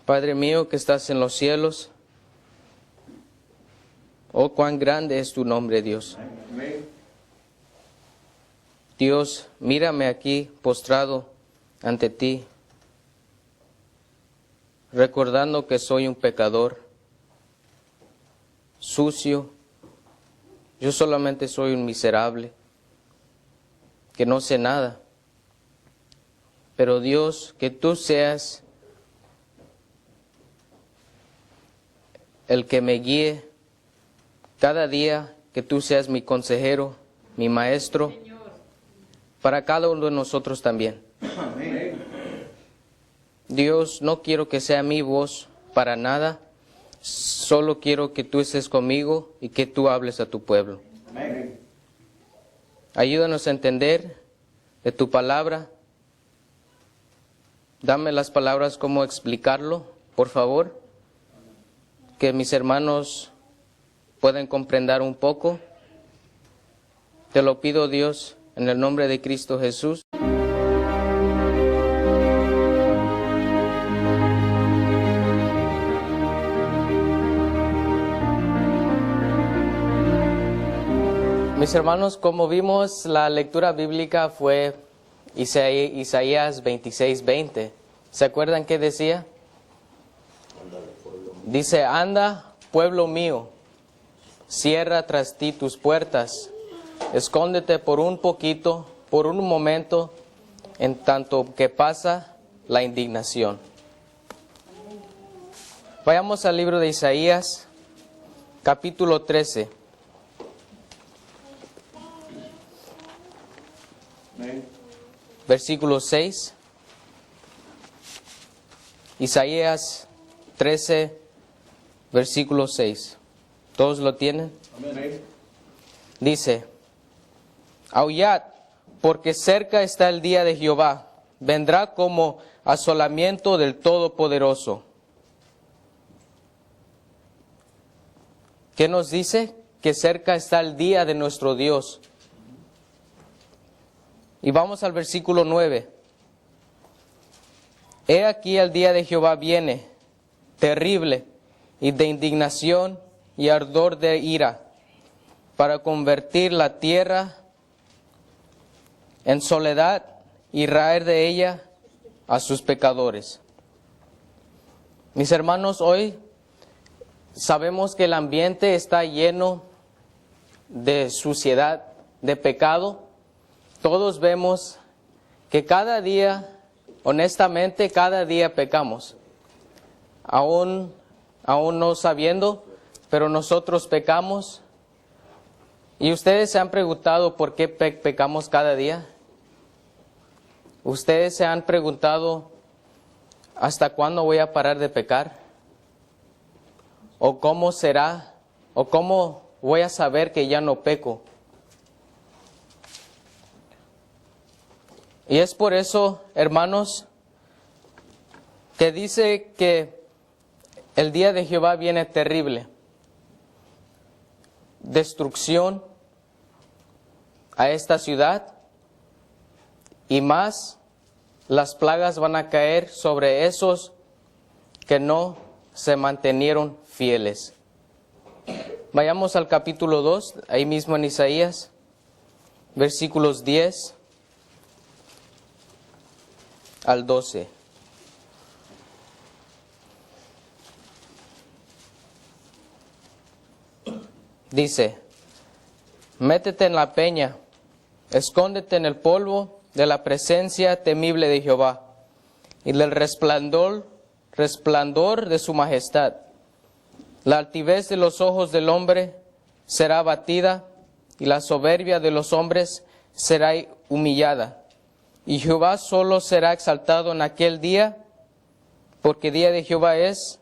Padre mío que estás en los cielos, oh cuán grande es tu nombre, Dios. Dios, mírame aquí postrado ante ti, recordando que soy un pecador, sucio. Yo solamente soy un miserable, que no sé nada. Pero Dios, que tú seas el que me guíe cada día, que tú seas mi consejero, mi maestro, para cada uno de nosotros también. Amén. Dios, no quiero que sea mi voz para nada, solo quiero que tú estés conmigo y que tú hables a tu pueblo. Amén. Ayúdanos a entender de tu palabra. Dame las palabras cómo explicarlo, por favor, que mis hermanos puedan comprender un poco. Te lo pido, Dios, en el nombre de Cristo Jesús. Mis hermanos, como vimos, la lectura bíblica fue Isaías 26:20. ¿Se acuerdan qué decía? Dice, anda, pueblo mío, cierra tras ti tus puertas, escóndete por un poquito, por un momento, en tanto que pasa la indignación. Vayamos al libro de Isaías, capítulo 13. Versículo 6. Isaías 13, versículo 6. ¿Todos lo tienen? Amén. Dice, aullad, porque cerca está el día de Jehová, vendrá como asolamiento del Todopoderoso. ¿Qué nos dice? Que cerca está el día de nuestro Dios. Y vamos al versículo 9. He aquí el día de Jehová viene, terrible, y de indignación y ardor de ira, para convertir la tierra en soledad y raer de ella a sus pecadores. Mis hermanos, hoy sabemos que el ambiente está lleno de suciedad, de pecado. Todos vemos que cada día, honestamente, cada día pecamos. Aún no sabiendo, pero nosotros pecamos. ¿Y ustedes se han preguntado por qué pecamos cada día? ¿Ustedes se han preguntado hasta cuándo voy a parar de pecar? ¿O cómo será? ¿O cómo voy a saber que ya no peco? Y es por eso, hermanos, que dice que el día de Jehová viene terrible. Destrucción a esta ciudad y más las plagas van a caer sobre esos que no se mantenieron fieles. Vayamos al capítulo 2, ahí mismo en Isaías, versículos 10 al 12. Dice, métete en la peña, escóndete en el polvo de la presencia temible de Jehová y del resplandor de su majestad. La altivez de los ojos del hombre será abatida y la soberbia de los hombres será humillada. Y Jehová solo será exaltado en aquel día, porque día de Jehová es,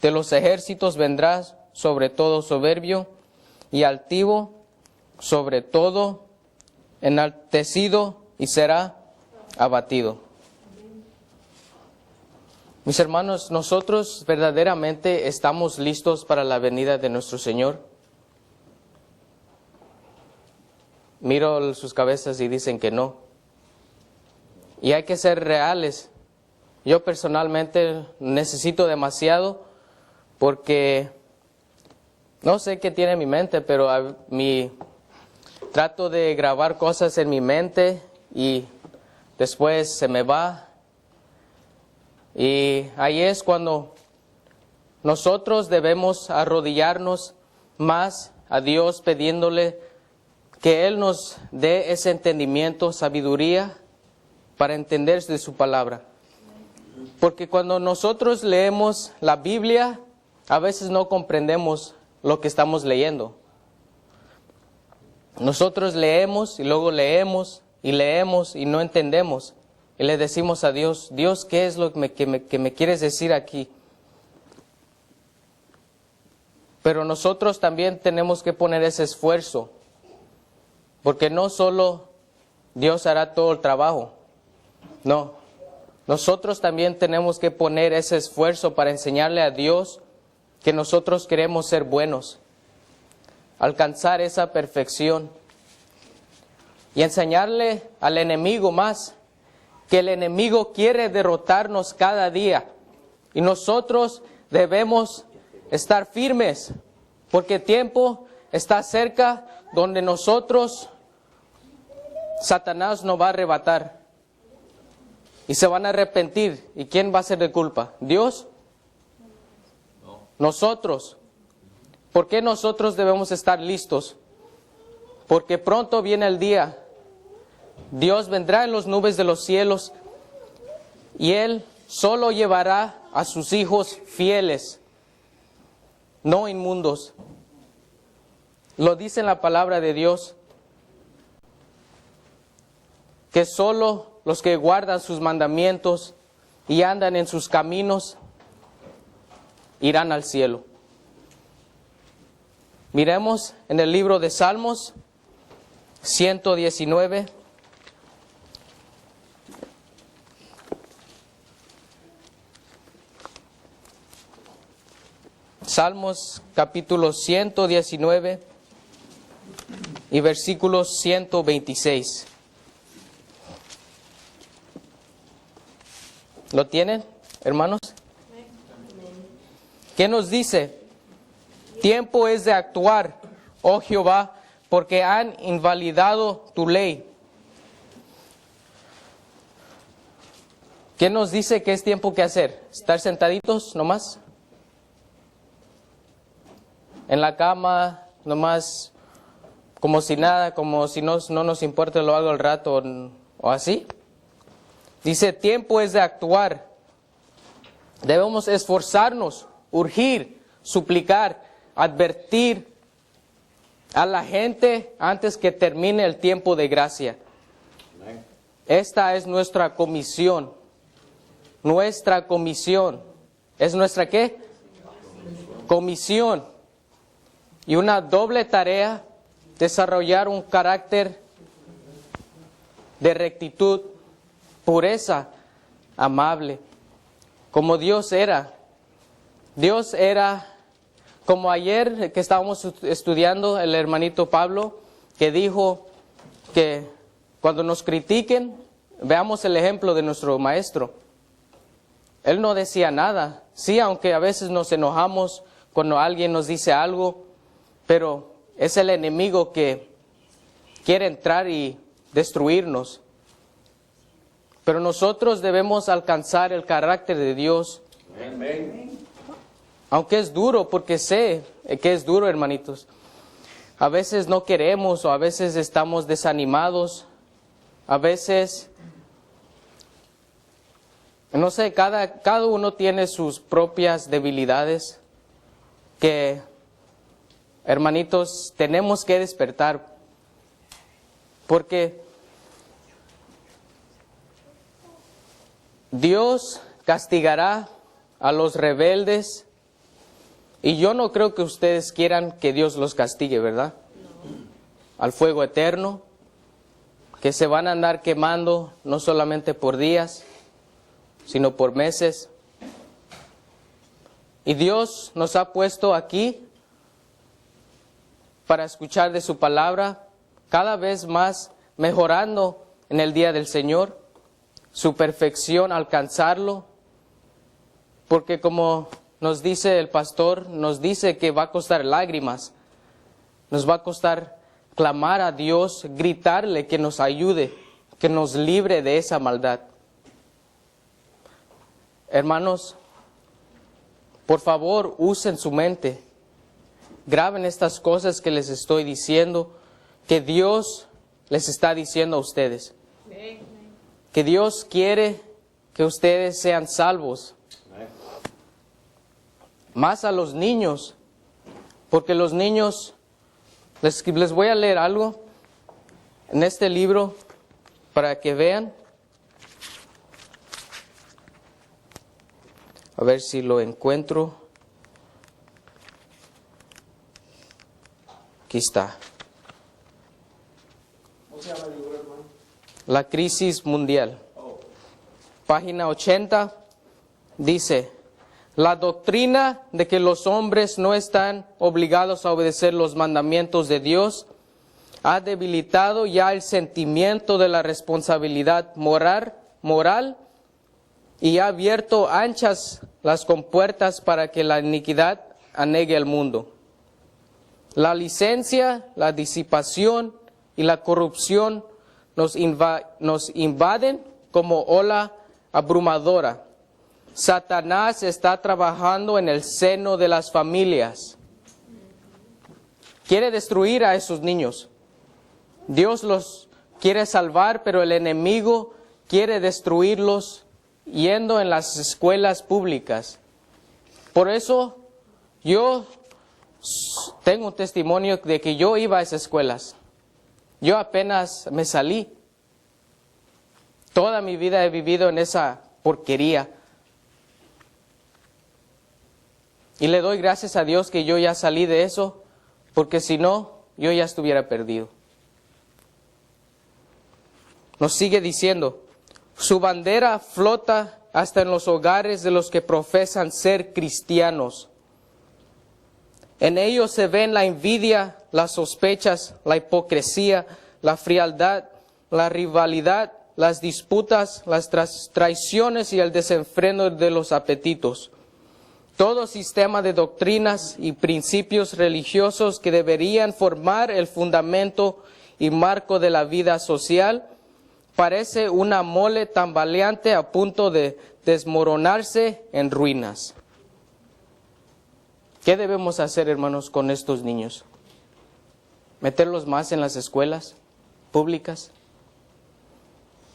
de los ejércitos vendrá sobre todo soberbio y altivo, sobre todo enaltecido y será abatido. Mis hermanos, nosotros verdaderamente estamos listos para la venida de nuestro Señor. Miro sus cabezas y dicen que no. Y hay que ser reales. Yo personalmente necesito demasiado porque no sé qué tiene en mi mente, pero trato de grabar cosas en mi mente y después se me va. Y ahí es cuando nosotros debemos arrodillarnos más a Dios pidiéndole que Él nos dé ese entendimiento, sabiduría para entender de su palabra. Porque cuando nosotros leemos la Biblia, a veces no comprendemos lo que estamos leyendo. Nosotros leemos y luego leemos y no entendemos. Y le decimos a Dios, Dios, ¿qué es lo que me quieres decir aquí? Pero nosotros también tenemos que poner ese esfuerzo. Porque no solo Dios hará todo el trabajo. No. Nosotros también tenemos que poner ese esfuerzo para enseñarle a Dios que nosotros queremos ser buenos. Alcanzar esa perfección. Y enseñarle al enemigo más. Que el enemigo quiere derrotarnos cada día. Y nosotros debemos estar firmes. Porque el tiempo está cerca donde Satanás nos va a arrebatar. Y se van a arrepentir. ¿Y quién va a ser de culpa? ¿Dios? No. Nosotros. ¿Por qué nosotros debemos estar listos? Porque pronto viene el día. Dios vendrá en las nubes de los cielos y Él solo llevará a sus hijos fieles, no inmundos. Lo dice en la palabra de Dios, que solo los que guardan sus mandamientos y andan en sus caminos irán al cielo. Miremos en el libro de Salmos 119. Salmos capítulo 119 y versículos 126. ¿Lo tienen, hermanos? ¿Qué nos dice? Tiempo es de actuar, oh Jehová, porque han invalidado tu ley. ¿Qué nos dice que es tiempo que hacer? ¿Estar sentaditos nomás? En la cama, nomás, como si nada, como si no nos importe, lo hago al rato, o así. Dice, tiempo es de actuar. Debemos esforzarnos, urgir, suplicar, advertir a la gente antes que termine el tiempo de gracia. Esta es nuestra comisión. Nuestra comisión. ¿Es nuestra qué? Comisión. Y una doble tarea, desarrollar un carácter de rectitud, pureza, amable, como Dios era. Dios era, como ayer que estábamos estudiando el hermanito Pablo, que dijo que cuando nos critiquen, veamos el ejemplo de nuestro maestro. Él no decía nada. Sí, aunque a veces nos enojamos cuando alguien nos dice algo, pero es el enemigo que quiere entrar y destruirnos. Pero nosotros debemos alcanzar el carácter de Dios. Amén. Aunque es duro, porque sé que es duro, hermanitos. A veces no queremos o a veces estamos desanimados. A veces, no sé, cada uno tiene sus propias debilidades que, hermanitos, tenemos que despertar. Porque Dios castigará a los rebeldes. Y yo no creo que ustedes quieran que Dios los castigue, ¿verdad? No. Al fuego eterno, que se van a andar quemando no solamente por días, sino por meses. Y Dios nos ha puesto aquí para escuchar de su palabra, cada vez más mejorando en el día del Señor, su perfección, alcanzarlo porque como nos dice el pastor, nos dice que va a costar lágrimas, nos va a costar clamar a Dios, gritarle que nos ayude, que nos libre de esa maldad. Hermanos, por favor, usen su mente. Graben estas cosas que les estoy diciendo, que Dios les está diciendo a ustedes. Que Dios quiere que ustedes sean salvos. Más a los niños, porque los niños, les voy a leer algo en este libro para que vean. A ver si lo encuentro. Aquí está. ¿Cómo se llama el libro, hermano? La crisis mundial. Página 80 dice: la doctrina de que los hombres no están obligados a obedecer los mandamientos de Dios ha debilitado ya el sentimiento de la responsabilidad moral y ha abierto anchas las compuertas para que la iniquidad anegue el mundo. La licencia, la disipación y la corrupción nos invaden como ola abrumadora. Satanás está trabajando en el seno de las familias. Quiere destruir a esos niños. Dios los quiere salvar, pero el enemigo quiere destruirlos yendo en las escuelas públicas. Por eso yo tengo un testimonio de que yo iba a esas escuelas. Yo apenas me salí. Toda mi vida he vivido en esa porquería. Y le doy gracias a Dios que yo ya salí de eso, porque si no, yo ya estuviera perdido. Nos sigue diciendo: su bandera flota hasta en los hogares de los que profesan ser cristianos. En ellos se ven la envidia, las sospechas, la hipocresía, la frialdad, la rivalidad, las disputas, las traiciones y el desenfreno de los apetitos. Todo sistema de doctrinas y principios religiosos que deberían formar el fundamento y marco de la vida social parece una mole tambaleante a punto de desmoronarse en ruinas. ¿Qué debemos hacer, hermanos, con estos niños? ¿Meterlos más en las escuelas públicas?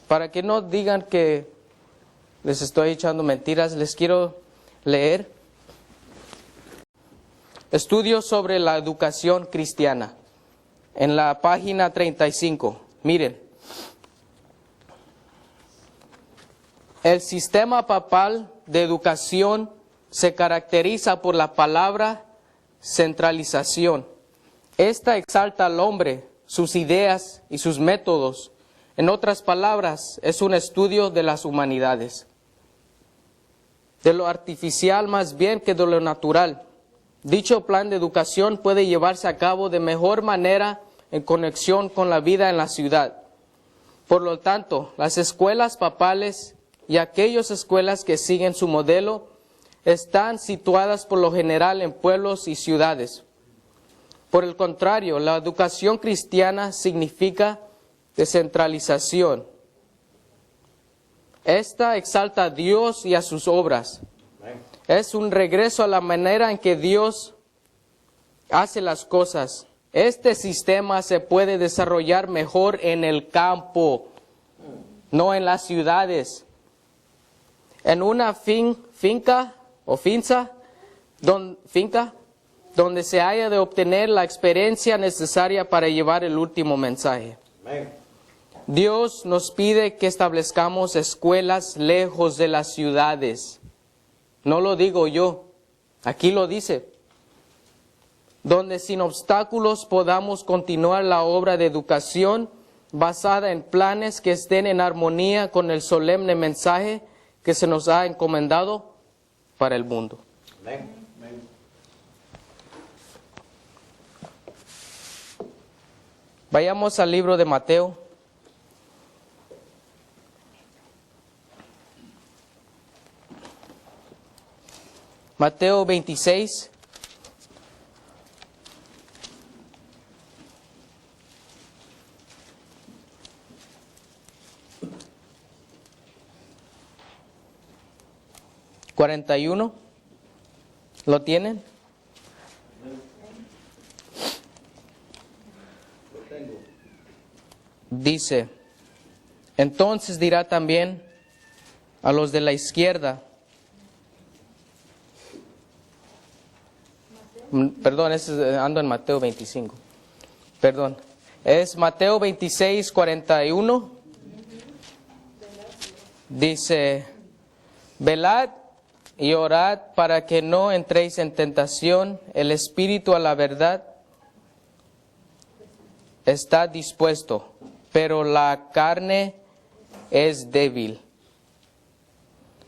Para que no digan que les estoy echando mentiras, les quiero leer estudios sobre la educación cristiana en la página 35. Miren, el sistema papal de educación se caracteriza por la palabra centralización. Esta exalta al hombre, sus ideas y sus métodos. En otras palabras, es un estudio de las humanidades, de lo artificial más bien que de lo natural. Dicho plan de educación puede llevarse a cabo de mejor manera en conexión con la vida en la ciudad. Por lo tanto, las escuelas papales y aquellas escuelas que siguen su modelo están situadas por lo general en pueblos y ciudades. Por el contrario, la educación cristiana significa descentralización. Esta exalta a Dios y a sus obras. Es un regreso a la manera en que Dios hace las cosas. Este sistema se puede desarrollar mejor en el campo, no en las ciudades. En una finca donde se haya de obtener la experiencia necesaria para llevar el último mensaje. Amén. Dios nos pide que establezcamos escuelas lejos de las ciudades. No lo digo yo, aquí lo dice. Donde sin obstáculos podamos continuar la obra de educación basada en planes que estén en armonía con el solemne mensaje que se nos ha encomendado para el mundo. Amén. Vayamos al libro de Mateo. Mateo 26. ¿41? ¿Lo tienen? Dice, entonces dirá también a los de la izquierda, perdón, ando en Mateo 25, perdón, es Mateo 26, 41, dice, velad y orad para que no entréis en tentación, el espíritu a la verdad está dispuesto, pero la carne es débil.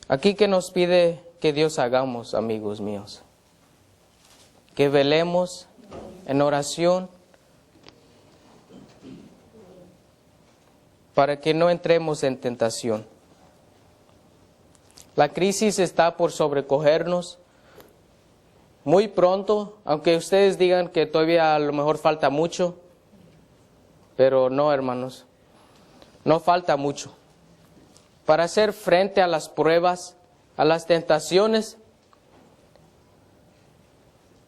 Aquí que nos pide que Dios hagamos, amigos míos, que velemos en oración para que no entremos en tentación. La crisis está por sobrecogernos muy pronto, aunque ustedes digan que todavía a lo mejor falta mucho, pero no, hermanos, no falta mucho. Para hacer frente a las pruebas, a las tentaciones,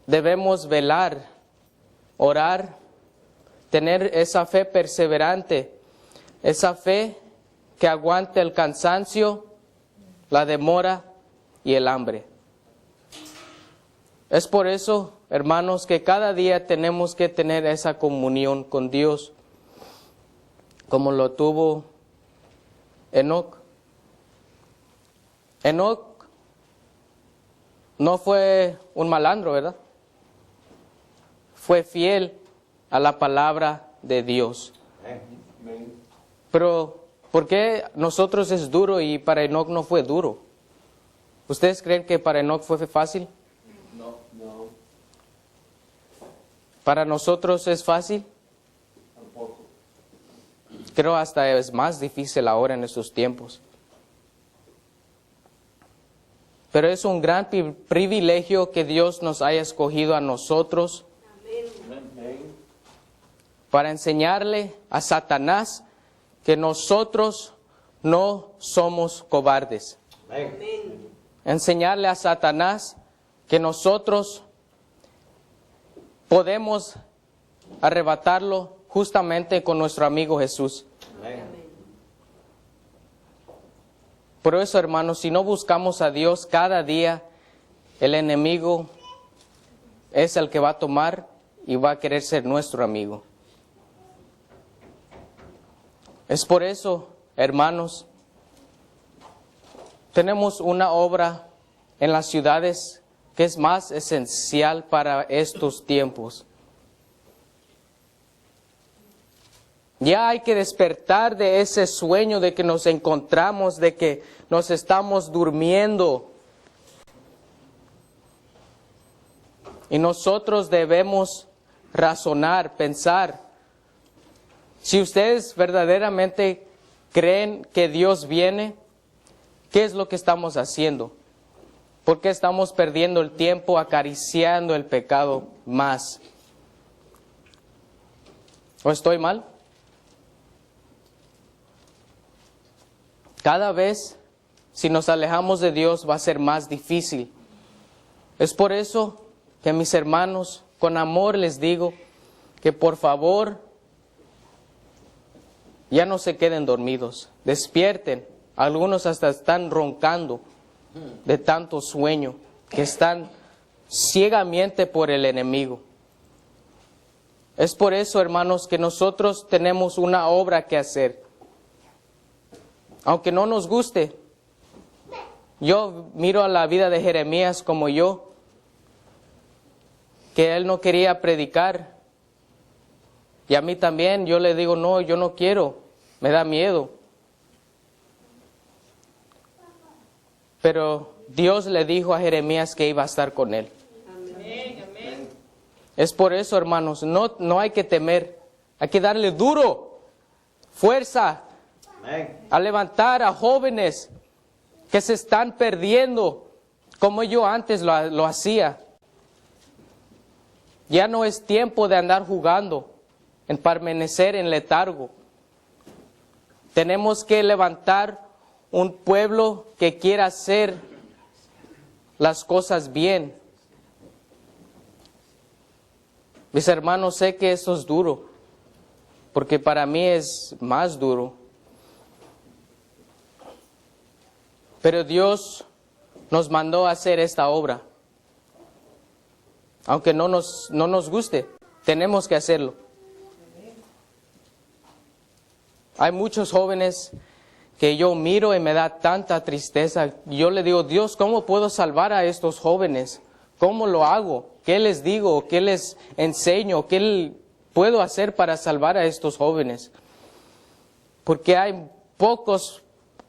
debemos velar, orar, tener esa fe perseverante, esa fe que aguante el cansancio, la demora y el hambre. Es por eso, hermanos, que cada día tenemos que tener esa comunión con Dios, como lo tuvo Enoc. Enoc no fue un malandro, ¿verdad? Fue fiel a la palabra de Dios. Pero, ¿por qué nosotros es duro y para Enoc no fue duro? ¿Ustedes creen que para Enoc fue fácil? No. ¿Para nosotros es fácil? Tampoco. Creo hasta es más difícil ahora en estos tiempos. Pero es un gran privilegio que Dios nos haya escogido a nosotros para enseñarle a Satanás que nosotros no somos cobardes. Enseñarle a Satanás que nosotros podemos arrebatarlo justamente con nuestro amigo Jesús. Por eso, hermanos, si no buscamos a Dios cada día, el enemigo es el que va a tomar y va a querer ser nuestro amigo. Es por eso, hermanos, tenemos una obra en las ciudades que es más esencial para estos tiempos. Ya hay que despertar de ese sueño de que nos encontramos, de que nos estamos durmiendo. Y nosotros debemos razonar, pensar. Si ustedes verdaderamente creen que Dios viene, ¿qué es lo que estamos haciendo? ¿Por qué estamos perdiendo el tiempo acariciando el pecado más? ¿O estoy mal? Cada vez, si nos alejamos de Dios, va a ser más difícil. Es por eso que mis hermanos, con amor les digo que por favor, ya no se queden dormidos, despierten. Algunos hasta están roncando de tanto sueño, que están ciegamente por el enemigo. Es por eso, hermanos, que nosotros tenemos una obra que hacer. Aunque no nos guste, yo miro a la vida de Jeremías como yo, que él no quería predicar. Y a mí también, yo le digo, no, yo no quiero, me da miedo. Pero Dios le dijo a Jeremías que iba a estar con él. Amén, amén. Es por eso, hermanos, no hay que temer, hay que darle duro, fuerza, a levantar a jóvenes que se están perdiendo como yo antes lo hacía. Ya no es tiempo de andar jugando, en permanecer en letargo. Tenemos que levantar un pueblo que quiera hacer las cosas bien. Mis hermanos, sé que eso es duro, porque para mí es más duro. Pero Dios nos mandó a hacer esta obra. Aunque no nos guste, tenemos que hacerlo. Hay muchos jóvenes que yo miro y me da tanta tristeza. Yo le digo, Dios, ¿cómo puedo salvar a estos jóvenes? ¿Cómo lo hago? ¿Qué les digo? ¿Qué les enseño? ¿Qué puedo hacer para salvar a estos jóvenes? Porque hay pocos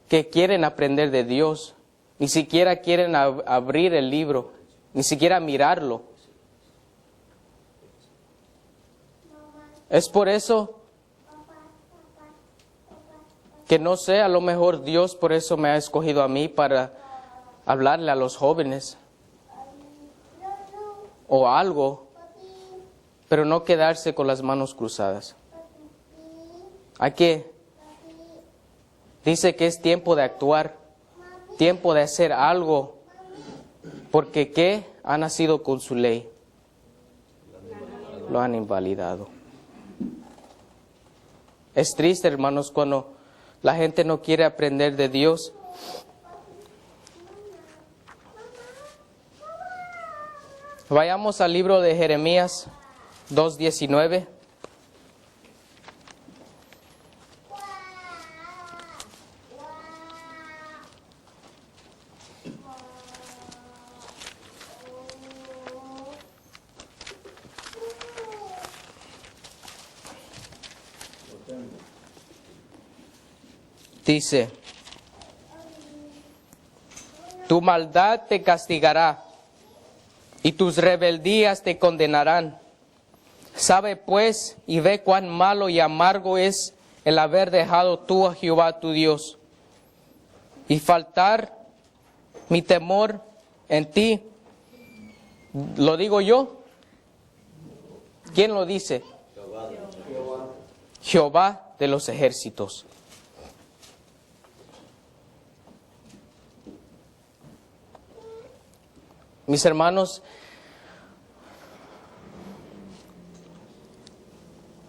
que quieren aprender de Dios. Ni siquiera quieren abrir el libro, ni siquiera mirarlo. Es por eso que no sé, a lo mejor Dios por eso me ha escogido a mí para hablarle a los jóvenes o algo, pero no quedarse con las manos cruzadas. Dice que es tiempo de actuar, tiempo de hacer algo, porque ¿qué? Ha nacido con su ley. Lo han invalidado. Es triste, hermanos, cuando la gente no quiere aprender de Dios. Vayamos al libro de Jeremías 2:19. Dice, tu maldad te castigará y tus rebeldías te condenarán. Sabe pues y ve cuán malo y amargo es el haber dejado tú a Jehová tu Dios y faltar mi temor en ti. ¿Lo digo yo? ¿Quién lo dice? Jehová de los ejércitos. Mis hermanos,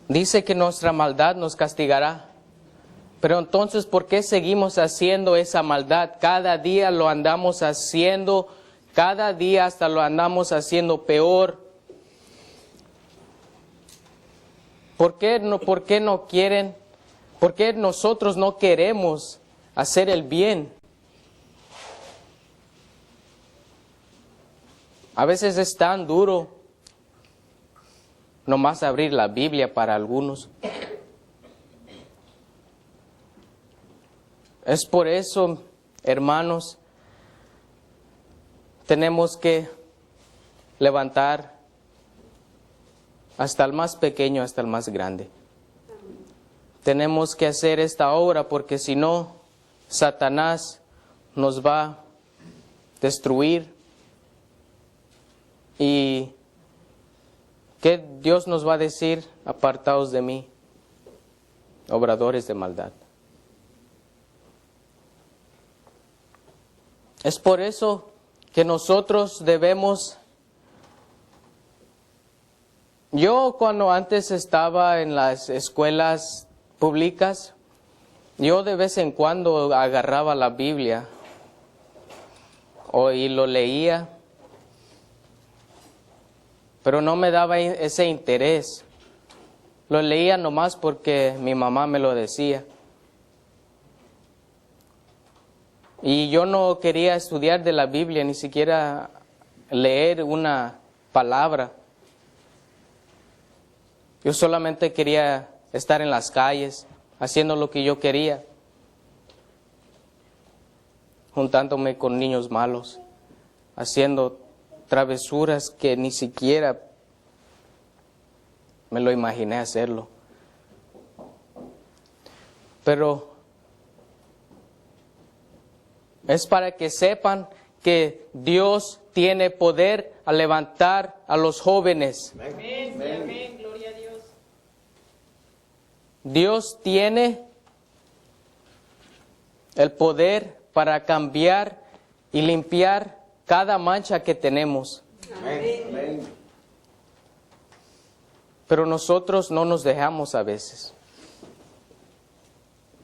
dice que nuestra maldad nos castigará. Pero entonces, ¿por qué seguimos haciendo esa maldad? Cada día lo andamos haciendo, cada día hasta lo andamos haciendo peor. ¿Por qué no quieren? ¿Por qué nosotros no queremos hacer el bien? A veces es tan duro nomás abrir la Biblia para algunos. Es por eso, hermanos, tenemos que levantar hasta el más pequeño, hasta el más grande. Tenemos que hacer esta obra porque si no, Satanás nos va a destruir. ¿Y qué Dios nos va a decir? Apartaos de mí, obradores de maldad. Es por eso que nosotros debemos... Yo cuando antes estaba en las escuelas públicas, yo de vez en cuando agarraba la Biblia y lo leía. Pero no me daba ese interés. Lo leía nomás porque mi mamá me lo decía. Y yo no quería estudiar de la Biblia, ni siquiera leer una palabra. Yo solamente quería estar en las calles, haciendo lo que yo quería. Juntándome con niños malos, haciendo travesuras que ni siquiera me lo imaginé hacerlo. Pero es para que sepan que Dios tiene poder a levantar a los jóvenes. Amén. Sí, amén. Gloria a Dios. Dios tiene el poder para cambiar y limpiar cada mancha que tenemos. Amén. Pero nosotros no nos dejamos a veces.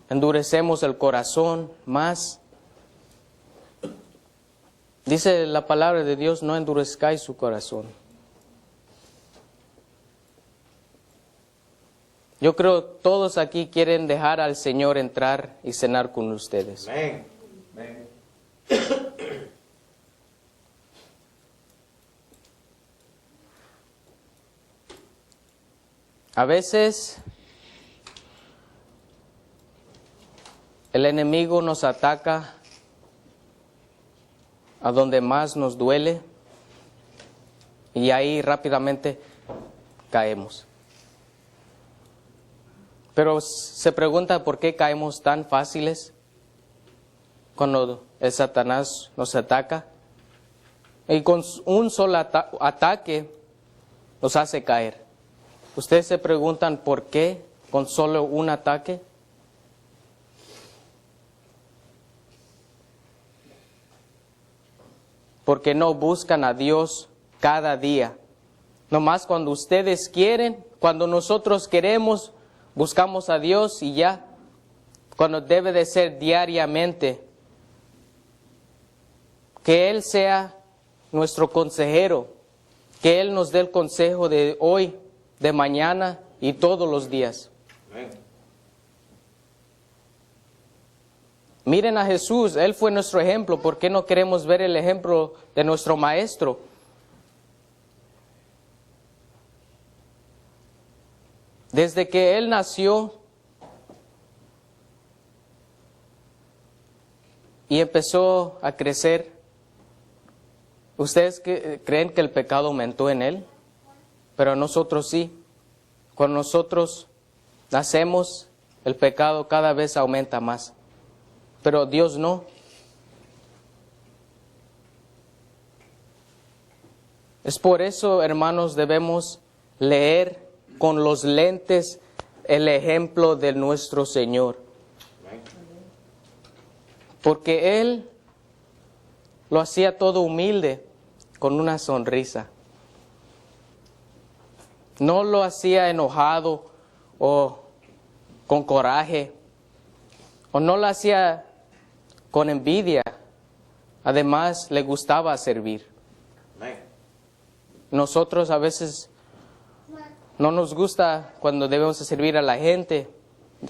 Endurecemos el corazón más. Dice la palabra de Dios, no endurezcáis su corazón. Yo creo que todos aquí quieren dejar al Señor entrar y cenar con ustedes. Amén. Amén. A veces el enemigo nos ataca a donde más nos duele y ahí rápidamente caemos. Pero se pregunta por qué caemos tan fáciles cuando el Satanás nos ataca. Y con un solo ataque nos hace caer. ¿Ustedes se preguntan por qué con solo un ataque? Porque no buscan a Dios cada día. Nomás cuando ustedes quieren, cuando nosotros queremos, buscamos a Dios y ya. Cuando debe de ser diariamente. Que Él sea nuestro consejero. Que Él nos dé el consejo de hoy, de mañana y todos los días. Amén. Miren a Jesús, Él fue nuestro ejemplo. ¿Por qué no queremos ver el ejemplo de nuestro Maestro? Desde que Él nació y empezó a crecer, ¿ustedes creen que el pecado aumentó en Él? Pero nosotros sí. Cuando nosotros nacemos, el pecado cada vez aumenta más. Pero Dios no. Es por eso, hermanos, debemos leer con los lentes el ejemplo de nuestro Señor. Porque Él lo hacía todo humilde, con una sonrisa. No lo hacía enojado o con coraje, o no lo hacía con envidia. Además, le gustaba servir. Amén. Nosotros a veces no nos gusta cuando debemos servir a la gente.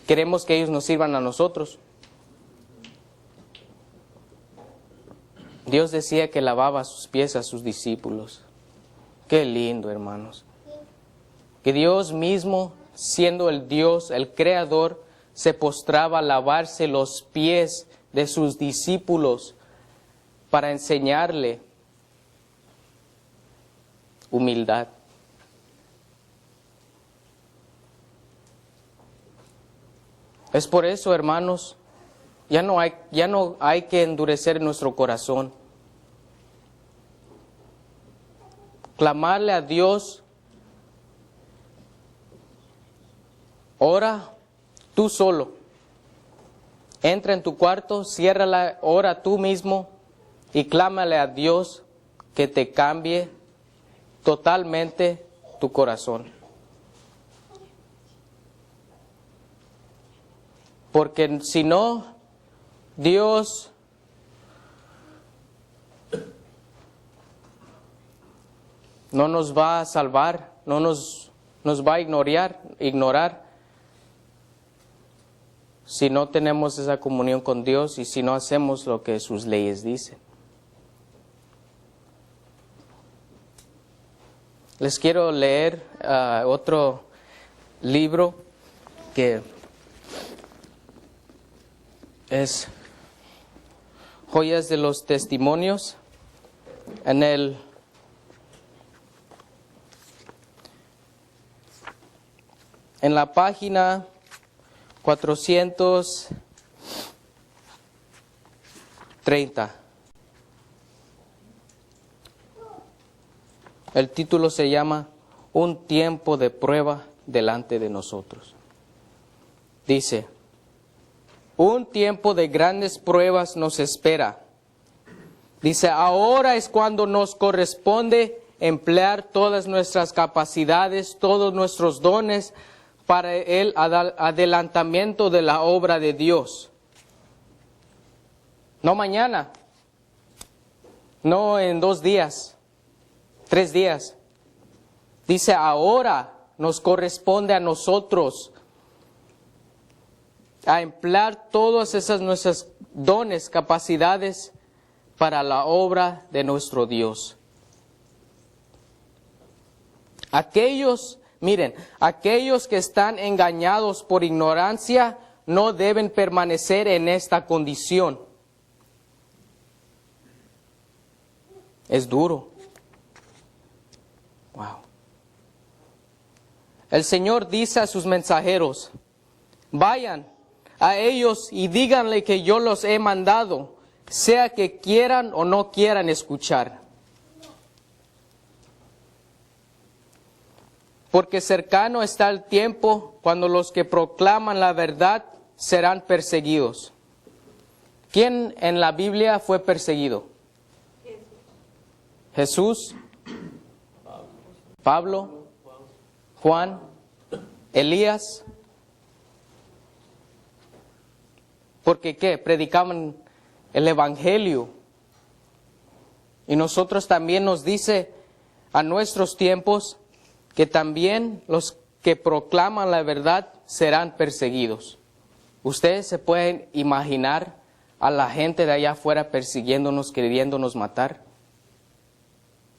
Queremos que ellos nos sirvan a nosotros. Dios decía que lavaba sus pies a sus discípulos. Qué lindo, hermanos. Que Dios mismo, siendo el Dios, el Creador, se postraba a lavarse los pies de sus discípulos para enseñarle humildad. Es por eso, hermanos, ya no hay que endurecer nuestro corazón. Clamarle a Dios. Ora tú solo. Entra en tu cuarto, ciérrala, ora tú mismo y clámale a Dios que te cambie totalmente tu corazón. Porque si no, Dios no nos va a salvar, no nos va a ignorar si no tenemos esa comunión con Dios y si no hacemos lo que sus leyes dicen. Les quiero leer otro libro que es Joyas de los Testimonios. En la página 430 El título se llama Un tiempo de prueba delante de nosotros. Dice, un tiempo de grandes pruebas nos espera. Dice, ahora es cuando nos corresponde emplear todas nuestras capacidades, todos nuestros dones para el adelantamiento de la obra de Dios. No mañana, no en 2 días, 3 días. Dice, ahora nos corresponde a nosotros a emplear todas esas nuestras dones, capacidades para la obra de nuestro Dios. Aquellos que están engañados por ignorancia no deben permanecer en esta condición. Es duro. Wow. El Señor dice a sus mensajeros, vayan a ellos y díganle que yo los he mandado, sea que quieran o no quieran escuchar. Porque cercano está el tiempo cuando los que proclaman la verdad serán perseguidos. ¿Quién en la Biblia fue perseguido? Jesús, Pablo, Juan, Elías. Porque ¿qué? Predicaban el Evangelio. Y nosotros también nos dice a nuestros tiempos que también los que proclaman la verdad serán perseguidos. Ustedes se pueden imaginar a la gente de allá afuera persiguiéndonos, queriéndonos matar,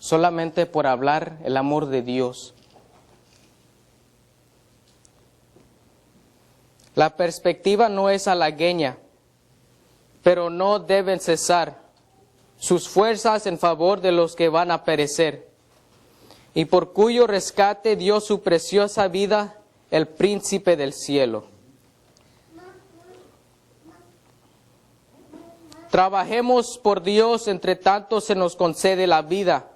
solamente por hablar el amor de Dios. La perspectiva no es halagüeña, pero no deben cesar sus fuerzas en favor de los que van a perecer, y por cuyo rescate dio su preciosa vida el príncipe del cielo. Trabajemos por Dios, entre tanto se nos concede la vida.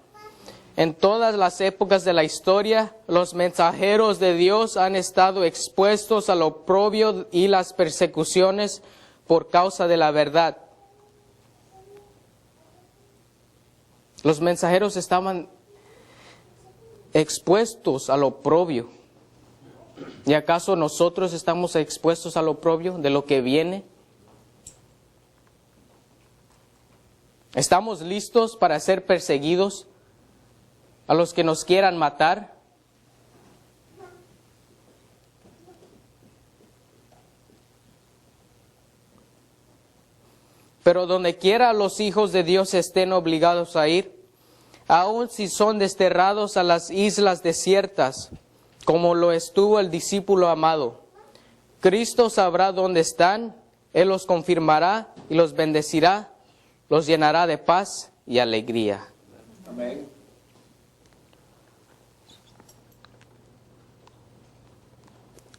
En todas las épocas de la historia, los mensajeros de Dios han estado expuestos al oprobio y las persecuciones por causa de la verdad. Los mensajeros estaban expuestos al oprobio. ¿Y acaso nosotros estamos expuestos al oprobio de lo que viene? ¿Estamos listos para ser perseguidos a los que nos quieran matar? Pero donde quiera los hijos de Dios estén obligados a ir, aun si son desterrados a las islas desiertas, como lo estuvo el discípulo amado, Cristo sabrá dónde están, Él los confirmará y los bendecirá, los llenará de paz y alegría. Amén.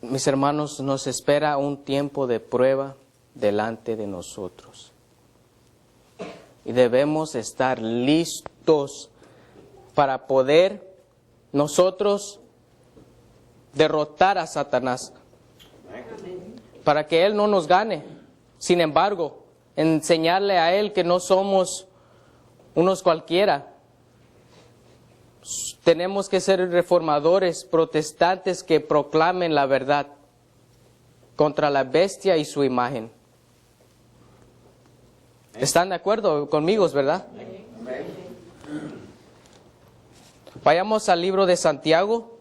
Mis hermanos, nos espera un tiempo de prueba delante de nosotros. Y debemos estar listos para poder nosotros derrotar a Satanás. Para que Él no nos gane. Sin embargo, enseñarle a Él que no somos unos cualquiera. Tenemos que ser reformadores, protestantes que proclamen la verdad contra la bestia y su imagen. ¿Están de acuerdo conmigo, verdad? Amén. Vayamos al libro de Santiago.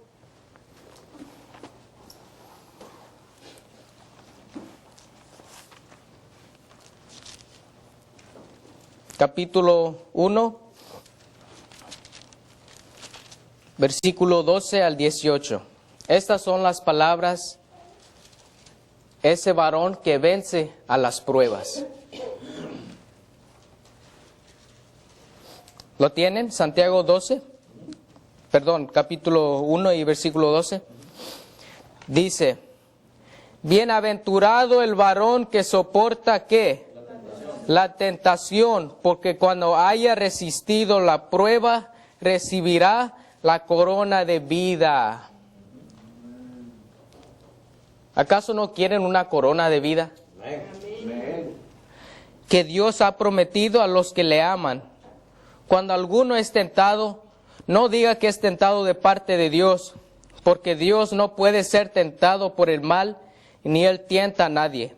Capítulo 1, versículo 12 al 18. Estas son las palabras, ese varón que vence a las pruebas. ¿Lo tienen? Santiago 12. Capítulo 1 y versículo 12. Dice, bienaventurado el varón que soporta ¿qué? La tentación, porque cuando haya resistido la prueba, recibirá la corona de vida. ¿Acaso no quieren una corona de vida? Amén. Que Dios ha prometido a los que le aman. Cuando alguno es tentado, no diga que es tentado de parte de Dios, porque Dios no puede ser tentado por el mal, ni Él tienta a nadie.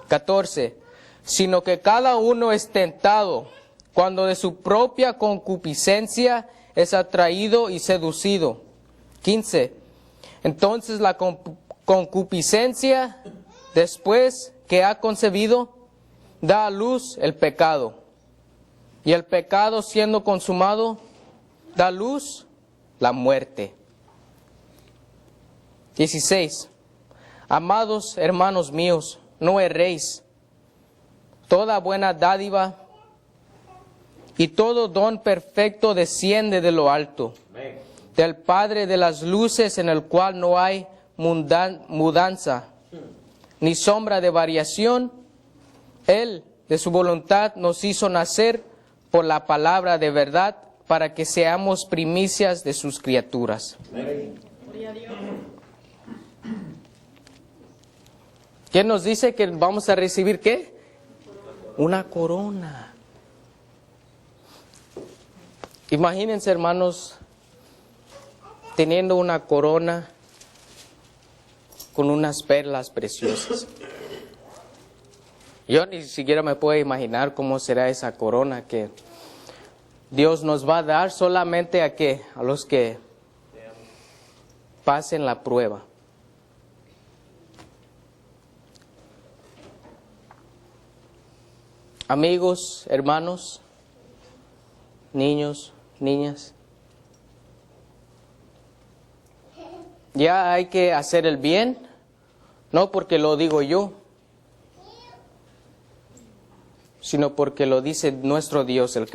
14. Sino que cada uno es tentado cuando de su propia concupiscencia es atraído y seducido. 15. Entonces la concupiscencia, después que ha concebido, da a luz el pecado. Y el pecado, siendo consumado, da a luz la muerte. 16. Amados hermanos míos, no erréis. Toda buena dádiva y todo don perfecto desciende de lo alto, Amén. del Padre de las luces, en el cual no hay mudanza, ni sombra de variación. Él, de su voluntad, nos hizo nacer por la palabra de verdad, para que seamos primicias de sus criaturas. Amén. Gloria a Dios. ¿Qué nos dice que vamos a recibir qué? Una corona. Imagínense, hermanos, teniendo una corona con unas perlas preciosas. Yo ni siquiera me puedo imaginar cómo será esa corona que Dios nos va a dar solamente a qué, a los que pasen la prueba. Amigos, hermanos, niños, niñas, ya hay que hacer el bien, no porque lo digo yo, sino porque lo dice nuestro Dios, el